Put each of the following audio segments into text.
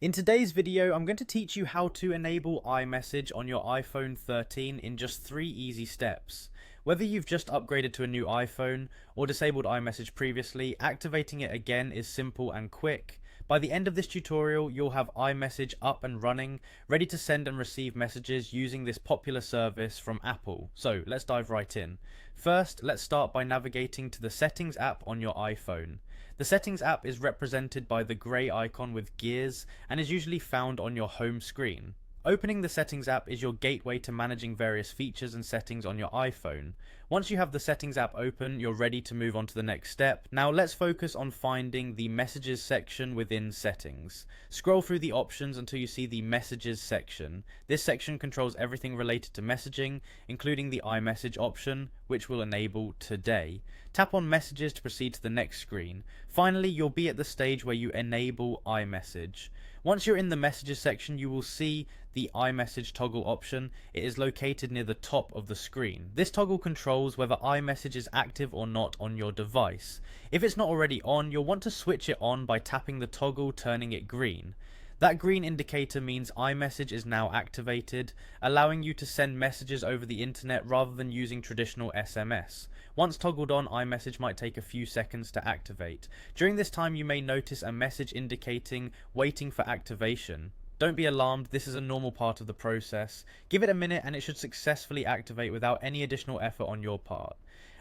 In today's video, I'm going to teach you how to enable iMessage on your iPhone 13 in just 3 easy steps. Whether you've just upgraded to a new iPhone or disabled iMessage previously, activating it again is simple and quick. By the end of this tutorial, you'll have iMessage up and running, ready to send and receive messages using this popular service from Apple. So let's dive right in. First, let's start by navigating to the Settings app on your iPhone. The Settings app is represented by the grey icon with gears and is usually found on your home screen. Opening the Settings app is your gateway to managing various features and settings on your iPhone. Once you have the Settings app open, you're ready to move on to the next step. Now let's focus on finding the Messages section within Settings. Scroll through the options until you see the Messages section. This section controls everything related to messaging, including the iMessage option, which we'll enable today. Tap on Messages to proceed to the next screen. Finally, you'll be at the stage where you enable iMessage. Once you're in the Messages section, you will see the iMessage toggle option. It is located near the top of the screen. This toggle controls whether iMessage is active or not on your device. If it's not already on, you'll want to switch it on by tapping the toggle, turning it green. That green indicator means iMessage is now activated, allowing you to send messages over the internet rather than using traditional SMS. Once toggled on, iMessage might take a few seconds to activate. During this time, you may notice a message indicating waiting for activation. Don't be alarmed, this is a normal part of the process. Give it a minute and it should successfully activate without any additional effort on your part.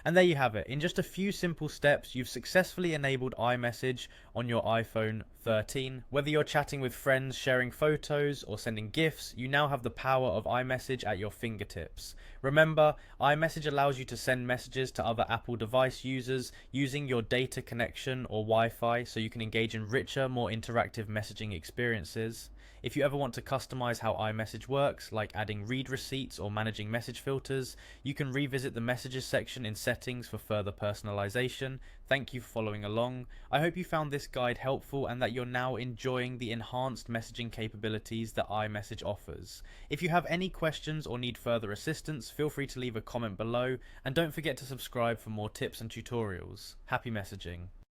And there you have it. In just a few simple steps, you've successfully enabled iMessage on your iPhone 13. Whether you're chatting with friends, sharing photos, or sending GIFs, you now have the power of iMessage at your fingertips. Remember, iMessage allows you to send messages to other Apple device users using your data connection or Wi-Fi, so you can engage in richer, more interactive messaging experiences. If you ever want to customize how iMessage works, like adding read receipts or managing message filters, you can revisit the Messages section in Settings for further personalization. Thank you for following along. I hope you found this guide helpful and that you're now enjoying the enhanced messaging capabilities that iMessage offers. If you have any questions or need further assistance, feel free to leave a comment below, and don't forget to subscribe for more tips and tutorials. Happy messaging!